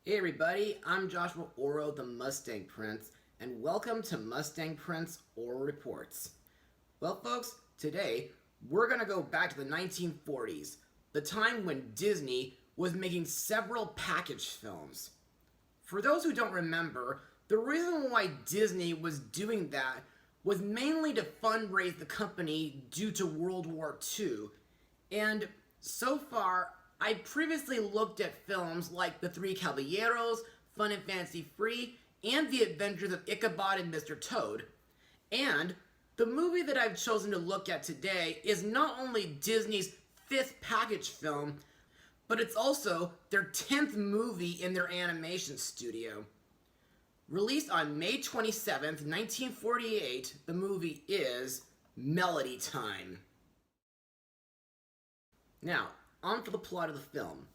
Hey everybody, I'm Joshua Orro, the Mustang Prince, and welcome to Mustang Prince Orro Reports. Well folks, today we're going to go back to the 1940s, the time when Disney was making several package films. For those who don't remember, the reason why Disney was doing that was mainly to fundraise the company due to World War II. And so far, I previously looked at films like The Three Caballeros, Fun and Fancy Free, and The Adventures of Ichabod and Mr. Toad. And the movie that I've chosen to look at today is not only Disney's fifth package film, but it's also their 10th movie in their animation studio. Released on May 27th, 1948, the movie is Melody Time. Now, on for the plot of the film.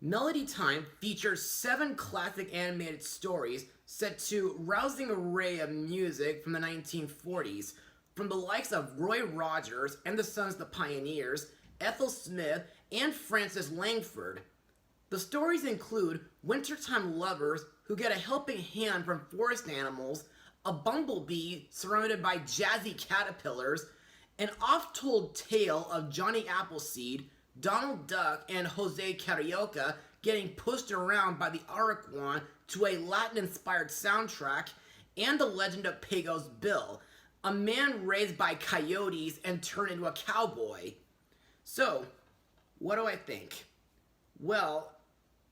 Melody Time features 7 classic animated stories set to a rousing array of music from the 1940s, from the likes of Roy Rogers and the Sons of the Pioneers, Ethel Smith, and Francis Langford. The stories include wintertime lovers who get a helping hand from forest animals, a bumblebee surrounded by jazzy caterpillars, an oft-told tale of Johnny Appleseed, Donald Duck, and Jose Carioca getting pushed around by the Araquan to a Latin-inspired soundtrack, and the legend of Pecos Bill, a man raised by coyotes and turned into a cowboy. So, what do I think? Well,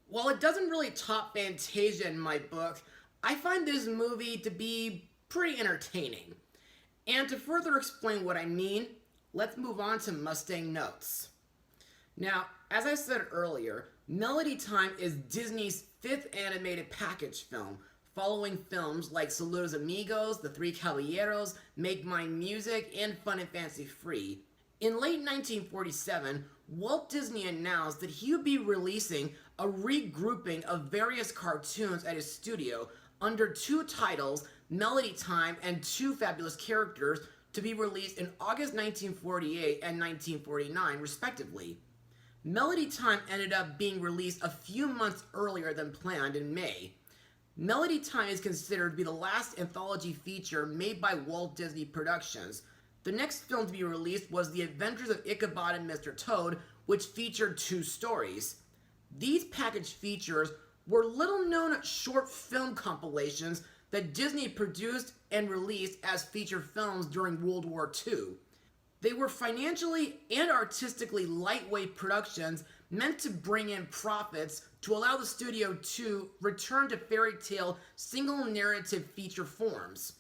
while it doesn't really top Fantasia in my book, I find this movie to be pretty entertaining. And to further explain what I mean, let's move on to Mustang Notes. Now, as I said earlier, Melody Time is Disney's 5th animated package film, following films like Saludos Amigos, The Three Caballeros, Make Mine Music, and Fun and Fancy Free. In late 1947, Walt Disney announced that he would be releasing a regrouping of various cartoons at his studio under 2 titles, Melody Time and 2 Fabulous Characters, to be released in August 1948 and 1949, respectively. Melody Time ended up being released a few months earlier than planned in May. Melody Time is considered to be the last anthology feature made by Walt Disney Productions. The next film to be released was The Adventures of Ichabod and Mr. Toad, which featured 2 stories. These package features were little-known short film compilations that Disney produced and released as feature films during World War II. They were financially and artistically lightweight productions meant to bring in profits to allow the studio to return to fairy tale single narrative feature forms,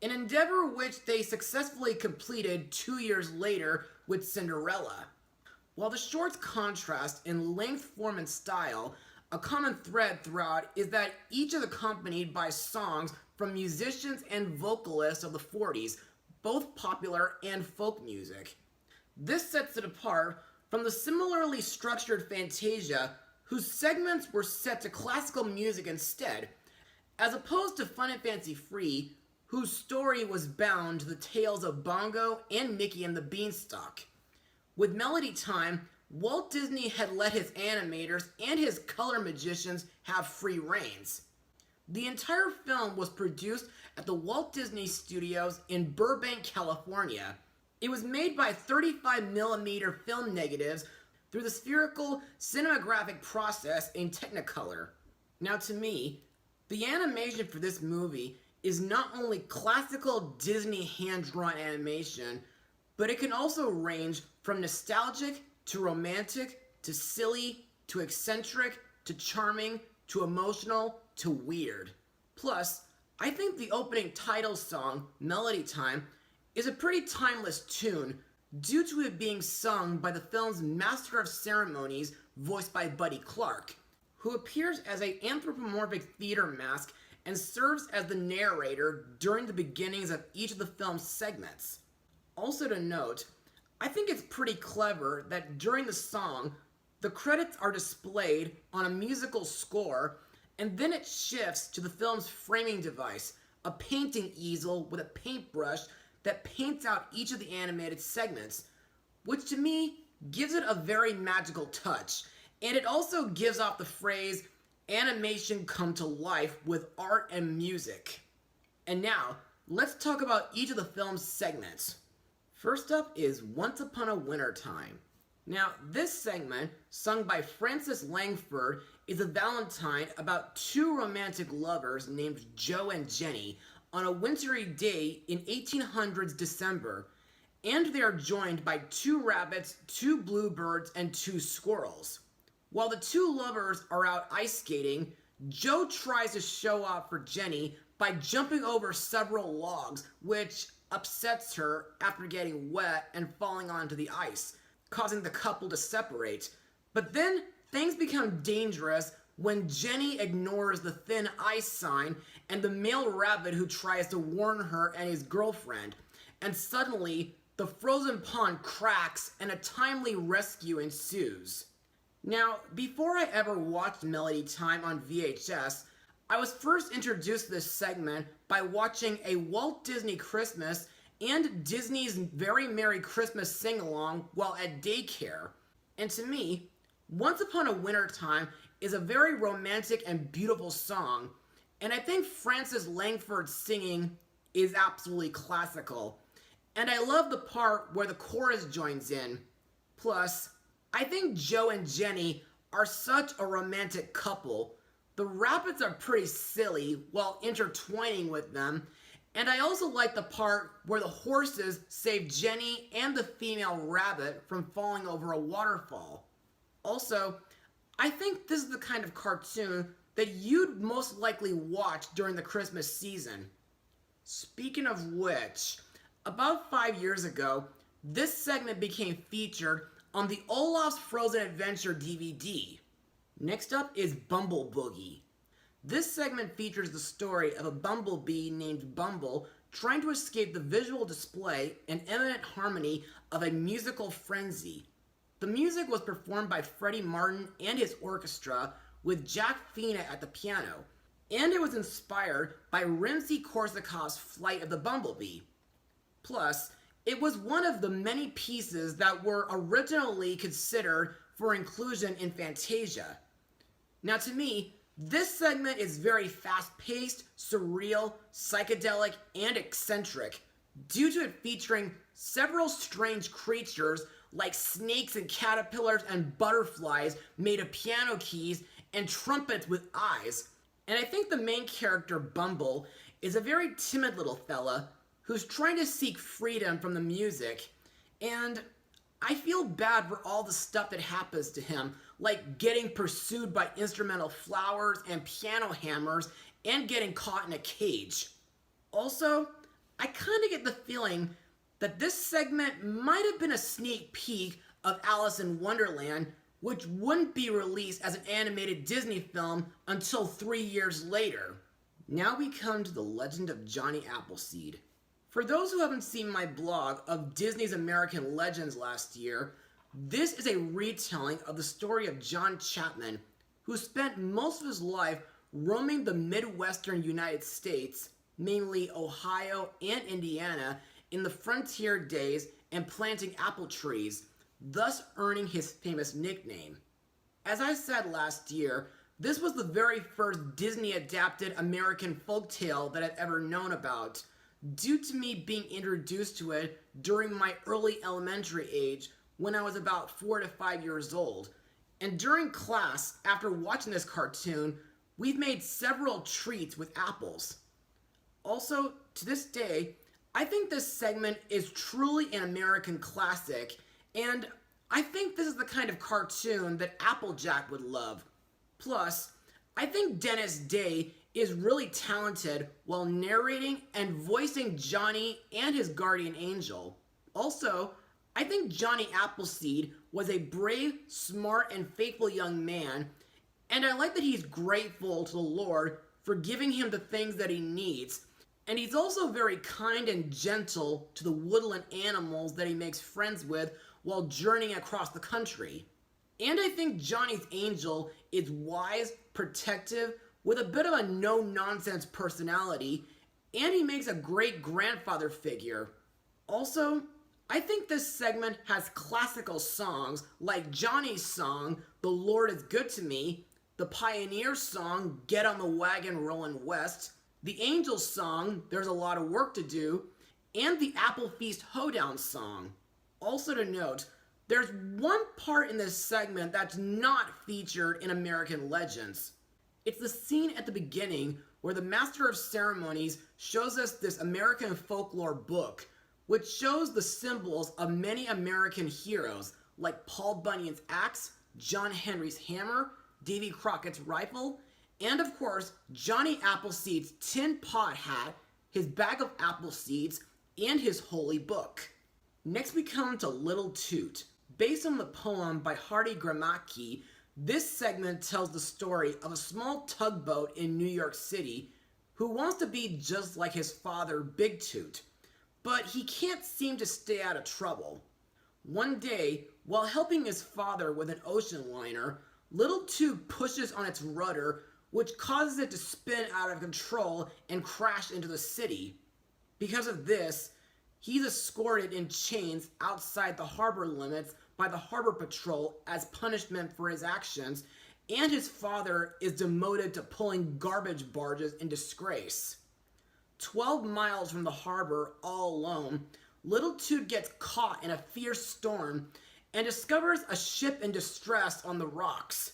an endeavor which they successfully completed 2 years later with Cinderella. While the shorts contrast in length, form, and style, a common thread throughout is that each is accompanied by songs from musicians and vocalists of the 40s, both popular and folk music. This sets it apart from the similarly structured Fantasia, whose segments were set to classical music instead, as opposed to Fun and Fancy Free, whose story was bound to the tales of Bongo and Mickey and the Beanstalk. With Melody Time, Walt Disney had let his animators and his color magicians have free reins. The entire film was produced at the Walt Disney Studios in Burbank, California. It was made by 35mm film negatives through the spherical cinematographic process in Technicolor. Now to me, the animation for this movie is not only classical Disney hand-drawn animation, but it can also range from nostalgic to romantic to silly to eccentric to charming to emotional to weird. Plus, I think the opening title song, Melody Time, is a pretty timeless tune due to it being sung by the film's Master of Ceremonies, voiced by Buddy Clark, who appears as an anthropomorphic theater mask and serves as the narrator during the beginnings of each of the film's segments. Also to note, I think it's pretty clever that during the song, the credits are displayed on a musical score, and then it shifts to the film's framing device, a painting easel with a paintbrush that paints out each of the animated segments, which to me gives it a very magical touch, and it also gives off the phrase, animation come to life with art and music. And now, let's talk about each of the film's segments. First up is Once Upon a Winter Time. Now, this segment, sung by Frances Langford, is a valentine about two romantic lovers named Joe and Jenny on a wintry day in 1800s December, and they are joined by two rabbits, two bluebirds, and two squirrels. While the two lovers are out ice skating, Joe tries to show off for Jenny by jumping over several logs, which upsets her after getting wet and falling onto the ice, causing the couple to separate. But then things become dangerous when Jenny ignores the thin ice sign and the male rabbit who tries to warn her and his girlfriend, and suddenly the frozen pond cracks and a timely rescue ensues. Now, before I ever watched Melody Time on VHS, I was first introduced to this segment by watching a Walt Disney Christmas and Disney's Very Merry Christmas sing-along while at daycare. And to me, Once Upon a Winter Time is a very romantic and beautiful song, and I think Frances Langford's singing is absolutely classical. And I love the part where the chorus joins in. Plus, I think Joe and Jenny are such a romantic couple. The rabbits are pretty silly while intertwining with them, and I also like the part where the horses save Jenny and the female rabbit from falling over a waterfall. Also, I think this is the kind of cartoon that you'd most likely watch during the Christmas season. Speaking of which, about 5 years ago, this segment became featured on the Olaf's Frozen Adventure DVD. Next up is Bumble Boogie. This segment features the story of a bumblebee named Bumble trying to escape the visual display and eminent harmony of a musical frenzy. The music was performed by Freddie Martin and his orchestra with Jack Fina at the piano, and it was inspired by Rimsky-Korsakov's Flight of the Bumblebee. Plus, it was one of the many pieces that were originally considered for inclusion in Fantasia. Now to me, this segment is very fast-paced, surreal, psychedelic, and eccentric, due to it featuring several strange creatures like snakes and caterpillars and butterflies made of piano keys and trumpets with eyes. And I think the main character, Bumble, is a very timid little fella who's trying to seek freedom from the music, and I feel bad for all the stuff that happens to him, like getting pursued by instrumental flowers and piano hammers and getting caught in a cage. Also, I kind of get the feeling that this segment might have been a sneak peek of Alice in Wonderland, which wouldn't be released as an animated Disney film until 3 years later. Now we come to the legend of Johnny Appleseed. For those who haven't seen my blog of Disney's American Legends last year, this is a retelling of the story of John Chapman, who spent most of his life roaming the Midwestern United States, mainly Ohio and Indiana, in the frontier days and planting apple trees, thus earning his famous nickname. As I said last year, this was the very first Disney-adapted American folktale that I've ever known about, due to me being introduced to it during my early elementary age when I was about 4 to 5 years old. And during class, after watching this cartoon, we've made several treats with apples. Also, to this day, I think this segment is truly an American classic, and I think this is the kind of cartoon that Applejack would love. Plus, I think Dennis Day is really talented while narrating and voicing Johnny and his guardian angel. Also, I think Johnny Appleseed was a brave, smart, and faithful young man, and I like that he's grateful to the Lord for giving him the things that he needs, and he's also very kind and gentle to the woodland animals that he makes friends with while journeying across the country. And I think Johnny's angel is wise, protective, with a bit of a no-nonsense personality, and he makes a great grandfather figure. Also, I think this segment has classical songs like Johnny's song, The Lord is Good to Me, the Pioneer song, Get on the Wagon Rollin' West, the Angels song, There's a Lot of Work to Do, and the Apple Feast Hoedown song. Also to note, there's one part in this segment that's not featured in American Legends. It's the scene at the beginning where the Master of Ceremonies shows us this American folklore book, which shows the symbols of many American heroes like Paul Bunyan's axe, John Henry's hammer, Davy Crockett's rifle, and of course, Johnny Appleseed's tin pot hat, his bag of apple seeds, and his holy book. Next we come to Little Toot. Based on the poem by Hardy Gramacki, this segment tells the story of a small tugboat in New York City who wants to be just like his father, Big Toot, but he can't seem to stay out of trouble. One day, while helping his father with an ocean liner, Little Toot pushes on its rudder, which causes it to spin out of control and crash into the city. Because of this, he's escorted in chains outside the harbor limits by the harbor patrol as punishment for his actions, and his father is demoted to pulling garbage barges in disgrace. 12 miles from the harbor, all alone, Little Toot gets caught in a fierce storm and discovers a ship in distress on the rocks.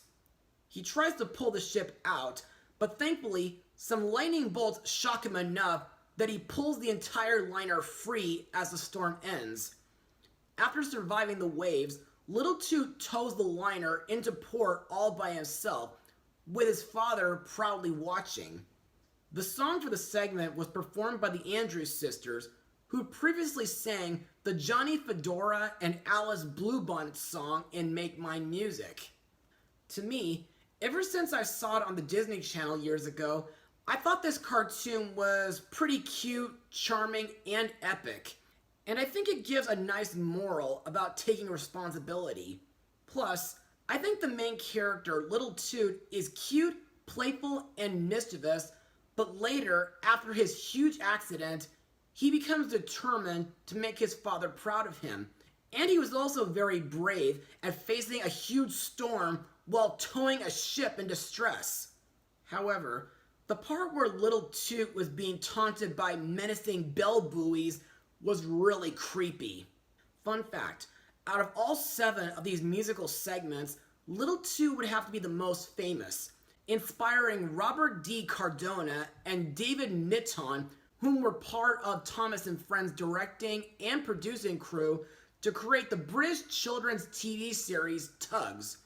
He tries to pull the ship out, but thankfully, some lightning bolts shock him enough that he pulls the entire liner free as the storm ends. After surviving the waves, Little Toot tows the liner into port all by himself, with his father proudly watching. The song for the segment was performed by the Andrews Sisters, who previously sang the Johnny Fedora and Alice Bluebonnet song in Make Mine Music. To me, ever since I saw it on the Disney Channel years ago, I thought this cartoon was pretty cute, charming, and epic. And I think it gives a nice moral about taking responsibility. Plus, I think the main character, Little Toot, is cute, playful, and mischievous, but later, after his huge accident, he becomes determined to make his father proud of him. And he was also very brave at facing a huge storm while towing a ship in distress. However, the part where Little Toot was being taunted by menacing bell buoys was really creepy. Fun fact, out of all 7 of these musical segments, Little Toot would have to be the most famous, inspiring Robert D. Cardona and David Mitton, whom were part of Thomas and Friends' directing and producing crew, to create the British children's TV series Tugs,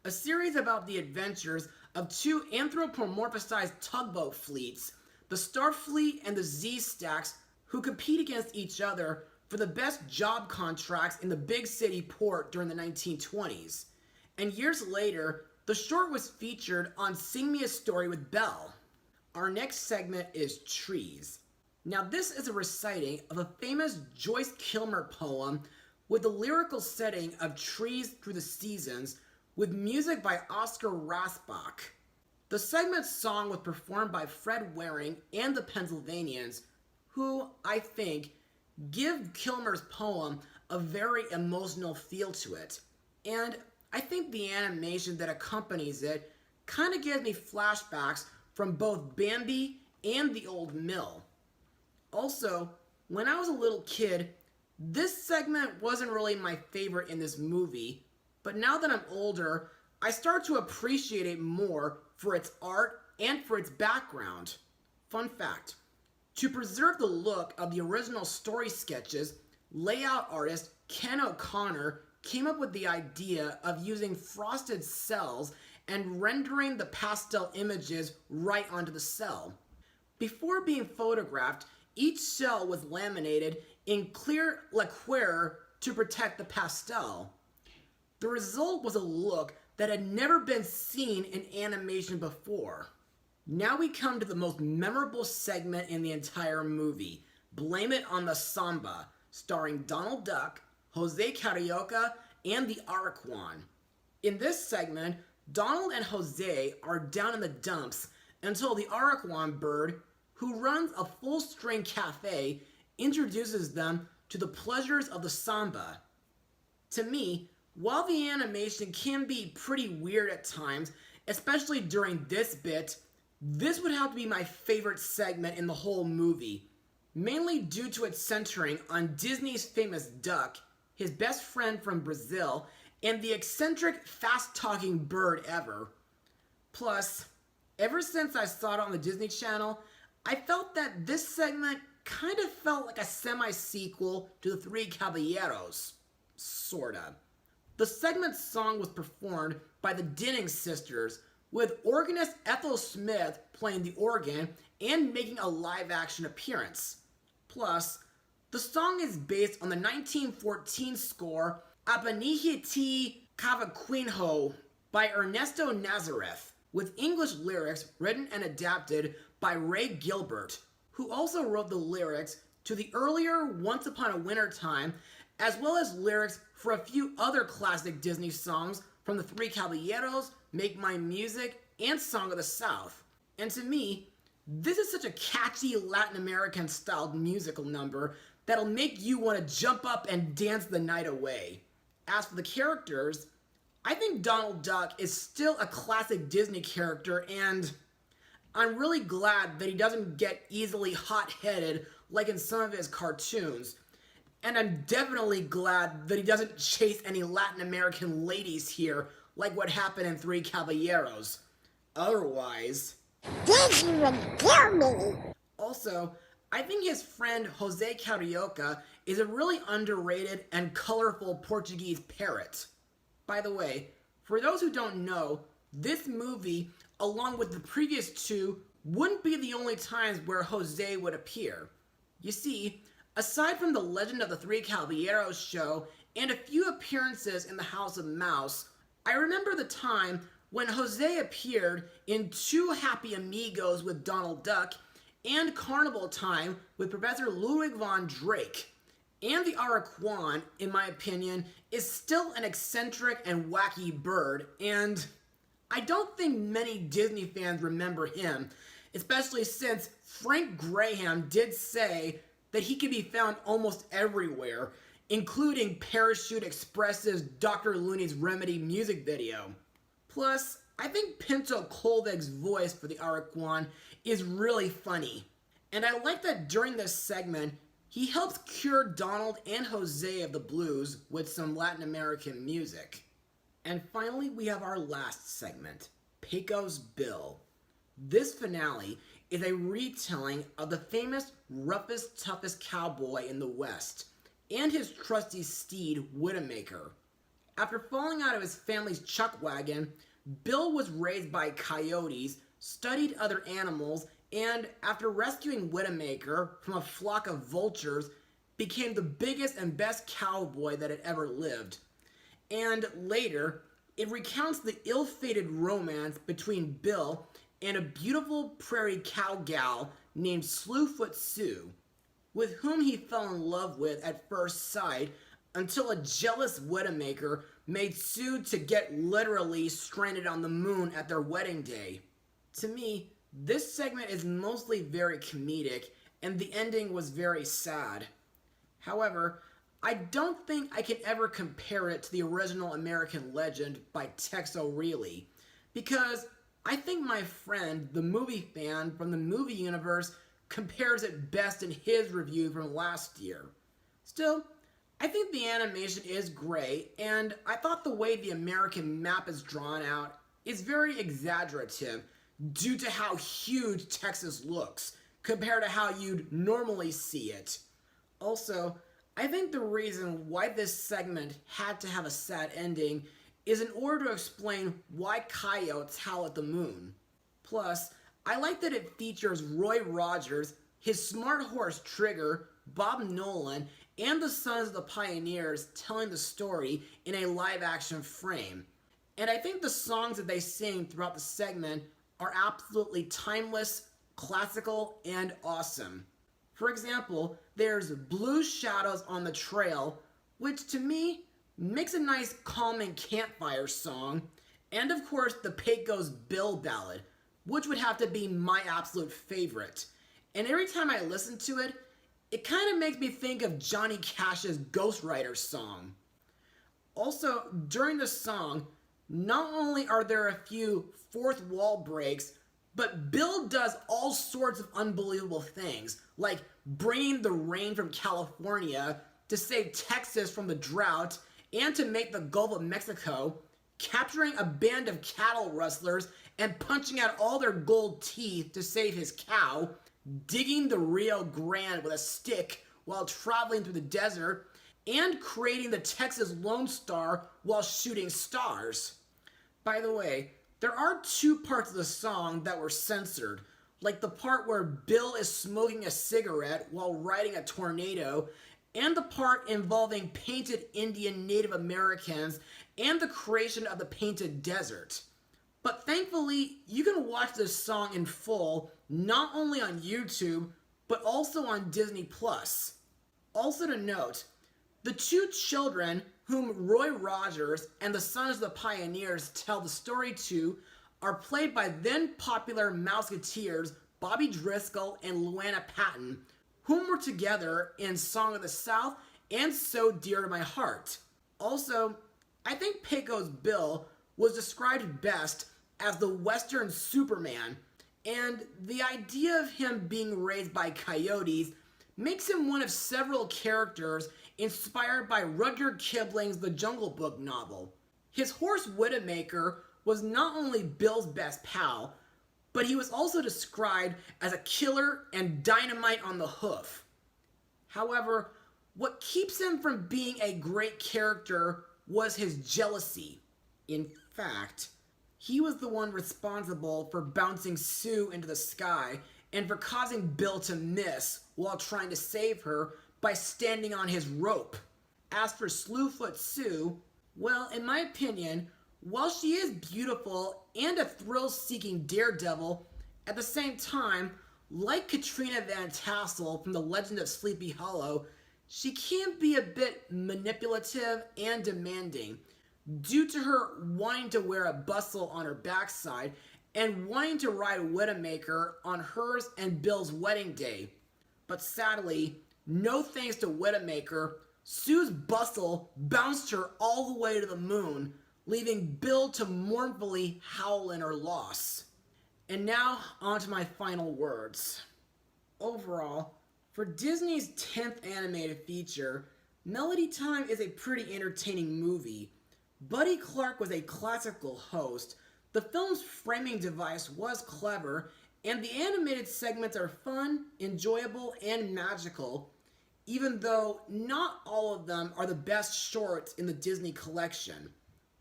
a series about the adventures of 2 anthropomorphized tugboat fleets, the Starfleet and the Z-Stacks, who compete against each other for the best job contracts in the big city port during the 1920s. And years later, the short was featured on Sing Me a Story with Belle. Our next segment is Trees. Now this is a reciting of a famous Joyce Kilmer poem with the lyrical setting of Trees Through the Seasons with music by Oscar Rasbach. The segment's song was performed by Fred Waring and the Pennsylvanians, who, I think, give Kilmer's poem a very emotional feel to it. And I think the animation that accompanies it kind of gives me flashbacks from both Bambi and the Old Mill. Also, when I was a little kid, this segment wasn't really my favorite in this movie, but now that I'm older, I start to appreciate it more for its art and for its background. Fun fact, to preserve the look of the original story sketches, layout artist Ken O'Connor came up with the idea of using frosted cells and rendering the pastel images right onto the cell. Before being photographed, each cell was laminated in clear lacquer to protect the pastel. The result was a look that had never been seen in animation before. Now we come to the most memorable segment in the entire movie, Blame It on the Samba, starring Donald Duck, Jose Carioca, and the Araquan. In this segment, Donald and Jose are down in the dumps until the Araquan bird, who runs a full-string cafe, introduces them to the pleasures of the samba. To me, while the animation can be pretty weird at times, especially during this bit, this would have to be my favorite segment in the whole movie, mainly due to its centering on Disney's famous duck, his best friend from Brazil, and the eccentric, fast-talking bird ever. Plus, ever since I saw it on the Disney Channel, I felt that this segment kind of felt like a semi-sequel to The Three Caballeros. Sorta. The segment's song was performed by the Dinning sisters, with organist Ethel Smith playing the organ and making a live-action appearance. Plus, the song is based on the 1914 score Apanihiti Cavaquinho by Ernesto Nazareth, with English lyrics written and adapted by Ray Gilbert, who also wrote the lyrics to the earlier Once Upon a Winter Time, as well as lyrics for a few other classic Disney songs from The Three Caballeros, Make My Music, and Song of the South. And to me, this is such a catchy Latin American styled musical number that'll make you want to jump up and dance the night away. As for the characters, I think Donald Duck is still a classic Disney character, and I'm really glad that he doesn't get easily hot-headed like in some of his cartoons. And I'm definitely glad that he doesn't chase any Latin American ladies here like what happened in Three Caballeros. Otherwise... Did you even kill me? Also, I think his friend Jose Carioca is a really underrated and colorful Portuguese parrot. By the way, for those who don't know, this movie, along with the previous two, wouldn't be the only times where Jose would appear. You see, aside from the Legend of the Three Caballeros show and a few appearances in the House of Mouse, I remember the time when Jose appeared in Two Happy Amigos with Donald Duck and Carnival Time with Professor Ludwig von Drake. And the Araquan, in my opinion, is still an eccentric and wacky bird, and I don't think many Disney fans remember him, especially since Frank Graham did say that he can be found almost everywhere, including Parachute Express's Dr. Looney's Remedy music video. Plus, I think Pinto Colvig's voice for the Araquan is really funny, and I like that during this segment, he helps cure Donald and Jose of the blues with some Latin American music. And finally, we have our last segment, Pecos Bill. This finale is a retelling of the famous roughest, toughest cowboy in the West and his trusty steed, Widowmaker. After falling out of his family's chuck wagon, Bill was raised by coyotes, studied other animals, and after rescuing Widowmaker from a flock of vultures, became the biggest and best cowboy that had ever lived. And later, it recounts the ill-fated romance between Bill and a beautiful prairie cow gal named Slewfoot Sue, with whom he fell in love with at first sight until a jealous Widowmaker made Sue to get literally stranded on the moon at their wedding day. To me, this segment is mostly very comedic, and the ending was very sad. However, I don't think I can ever compare it to the original American Legend by Tex O'Reilly, because I think my friend, the movie fan from the movie universe, compares it best in his review from last year. Still, I think the animation is great, and I thought the way the American map is drawn out is very exaggerative due to how huge Texas looks compared to how you'd normally see it. Also, I think the reason why this segment had to have a sad ending is in order to explain why coyotes howl at the moon. Plus, I like that it features Roy Rogers, his smart horse Trigger, Bob Nolan, and the Sons of the Pioneers telling the story in a live-action frame. And I think the songs that they sing throughout the segment are absolutely timeless, classical, and awesome. For example, there's Blue Shadows on the Trail, which to me makes a nice calming campfire song, and of course the Pecos Bill ballad, which would have to be my absolute favorite. And every time I listen to it, it kind of makes me think of Johnny Cash's Ghost Rider song. Also, during the song, not only are there a few fourth wall breaks, but Bill does all sorts of unbelievable things, like bringing the rain from California to save Texas from the drought and to make the Gulf of Mexico, capturing a band of cattle rustlers and punching out all their gold teeth to save his cow, digging the Rio Grande with a stick while traveling through the desert, and creating the Texas Lone Star while shooting stars. By the way, there are two parts of the song that were censored, like the part where Bill is smoking a cigarette while riding a tornado, and the part involving painted Indian Native Americans and the creation of the painted desert. But thankfully, you can watch this song in full, not only on YouTube, but also on Disney+. Also to note, the two children whom Roy Rogers and the Sons of the Pioneers tell the story to are played by then popular Mouseketeers Bobby Driscoll and Luana Patton, whom were together in Song of the South and So Dear to My Heart. Also, I think Pecos Bill was described best as the Western Superman, and the idea of him being raised by coyotes makes him one of several characters inspired by Rudyard Kipling's The Jungle Book novel. His horse Widowmaker was not only Bill's best pal, but he was also described as a killer and dynamite on the hoof. However, what keeps him from being a great character was his jealousy. In fact, he was the one responsible for bouncing Sue into the sky and for causing Bill to miss while trying to save her by standing on his rope. As for Slewfoot Sue, well, in my opinion, while she is beautiful and a thrill-seeking daredevil, at the same time, like Katrina Van Tassel from The Legend of Sleepy Hollow, she can be a bit manipulative and demanding due to her wanting to wear a bustle on her backside and wanting to ride Widowmaker on hers and Bill's wedding day. But sadly, no thanks to Widowmaker, Sue's bustle bounced her all the way to the moon, leaving Bill to mournfully howl in her loss. And now, on to my final words. Overall, for Disney's 10th animated feature, Melody Time is a pretty entertaining movie. Buddy Clark was a classical host, the film's framing device was clever, and the animated segments are fun, enjoyable, and magical, even though not all of them are the best shorts in the Disney collection.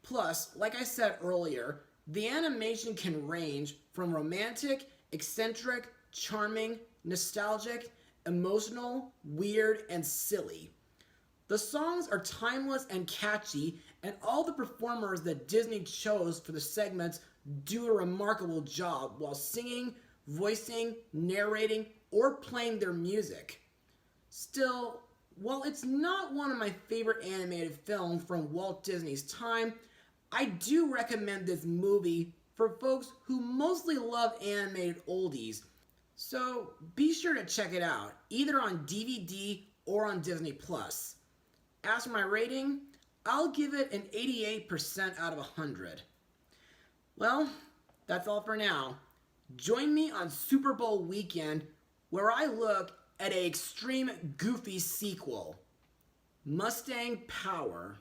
Plus, like I said earlier, the animation can range from romantic, eccentric, charming, nostalgic, emotional, weird, and silly. The songs are timeless and catchy, and all the performers that Disney chose for the segments do a remarkable job while singing, voicing, narrating, or playing their music. Still, while it's not one of my favorite animated films from Walt Disney's time, I do recommend this movie for folks who mostly love animated oldies, so be sure to check it out, either on DVD or on Disney+. As for my rating, I'll give it an 88% out of 100. Well, that's all for now. Join me on Super Bowl weekend where I look at an extreme goofy sequel, Mustang Power.